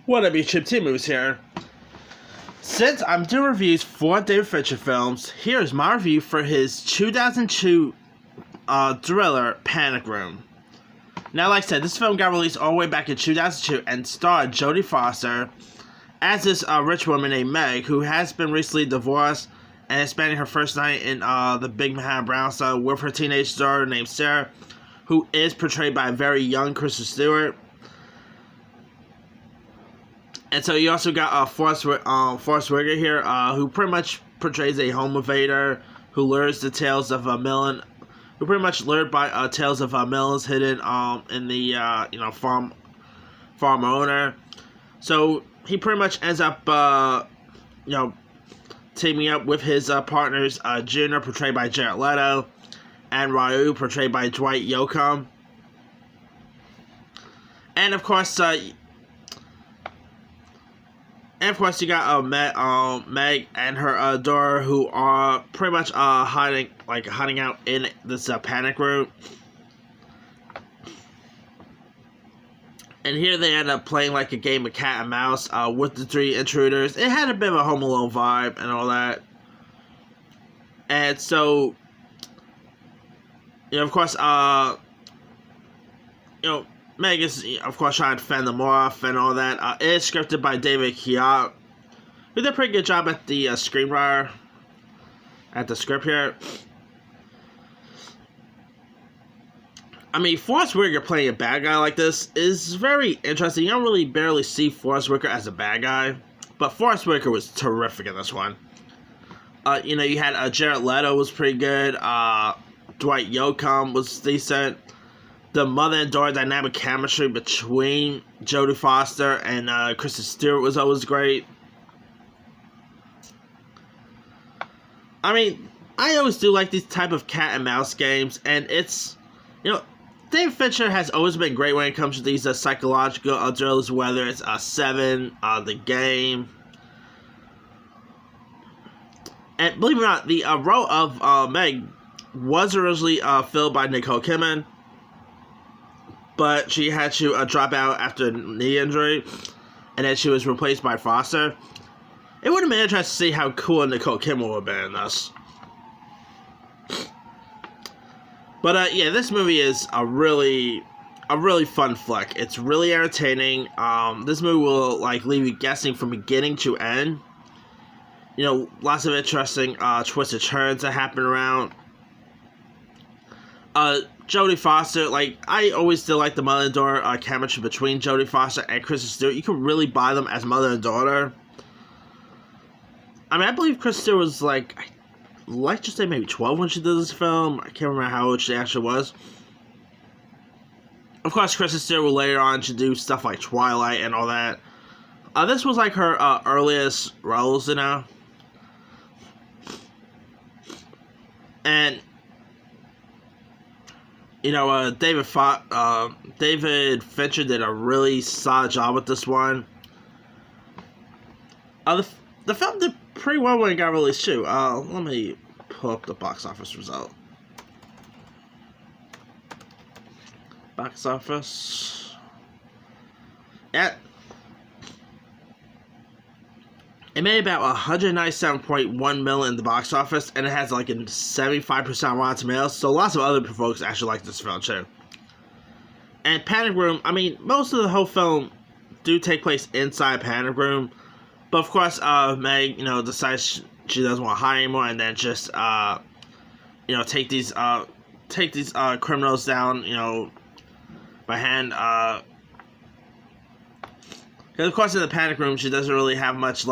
What up, YouTube? T-Moose here. Since I'm doing reviews for David Fincher films, here's my review for his 2002 thriller, Panic Room. Now, like I said, this film got released all the way back in 2002 and starred Jodie Foster as this rich woman named Meg, who has been recently divorced and is spending her first night in the Big Manhattan brownstone with her teenage daughter named Sarah, who is portrayed by a very young Kristen Stewart. And so you also got Forrest Whitaker here, who pretty much portrays a home invader who lures the tales of a million, who pretty much lured by tales of millions hidden in the farm owner. So he pretty much ends up teaming up with his partners Junior, portrayed by Jared Leto, and Ryu, portrayed by Dwight Yoakam. And of course, you got Meg and her daughter, who are pretty much hiding out in this panic room. And here they end up playing like a game of cat and mouse with the three intruders. It had a bit of a Home Alone vibe and all that. And so, of course, Meg is, of course, trying to fend them off and all that. It is scripted by David Khayat, who did a pretty good job at the screenwriter, at the script here. I mean, Forrest Whitaker playing a bad guy like this is very interesting. You don't really barely see Forrest Whitaker as a bad guy, but Forrest Whitaker was terrific in this one. You had Jared Leto was pretty good. Dwight Yoakam was decent. The mother and daughter dynamic chemistry between Jodie Foster and Kristen Stewart was always great. I mean, I always do like these type of cat and mouse games, and it's, David Fincher has always been great when it comes to these psychological thrillers, whether it's Seven, The Game. And believe it or not, the role of Meg was originally filled by Nicole Kidman, but she had to drop out after a knee injury, and then she was replaced by Foster. It would have been interesting to see how cool Nicole Kidman would have been in this. But yeah, this movie is a really fun flick. It's really entertaining. This movie will leave you guessing from beginning to end. Lots of interesting twists and turns that happen around. Jodie Foster, I always still like the mother and daughter chemistry between Jodie Foster and Kristen Stewart. You can really buy them as mother and daughter. I mean, I believe Kristen Stewart was let's just say maybe 12 when she did this film. I can't remember how old she actually was. Of course, Kristen Stewart will later on to do stuff like Twilight and all that. This was her earliest roles, And David Fincher did a really solid job with this one. The film did pretty well when it got released too. Let me pull up the box office result. Box office. Yeah. It made about $197.1 million in the box office, and it has a 75% Rotten Tomatoes, so lots of other folks actually like this film too. And Panic Room, I mean, most of the whole film do take place inside Panic Room, but of course, Meg, decides she doesn't want to hide anymore, and then just, take these criminals down, by hand, because of course in the Panic Room she doesn't really have much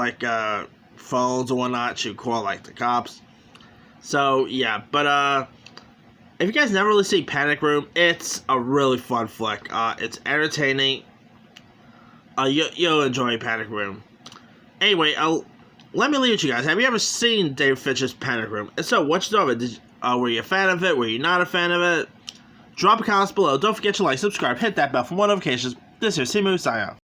phones or whatnot. She would call the cops. So yeah, but if you guys never really see Panic Room, it's a really fun flick. It's entertaining. You'll enjoy Panic Room. Anyway, let me leave it with you guys. Have you ever seen David Fincher's Panic Room? And so, what you know of it? Were you a fan of it? Were you not a fan of it? Drop a comment below. Don't forget to subscribe, hit that bell for more notifications. This is T-Moose, signing off.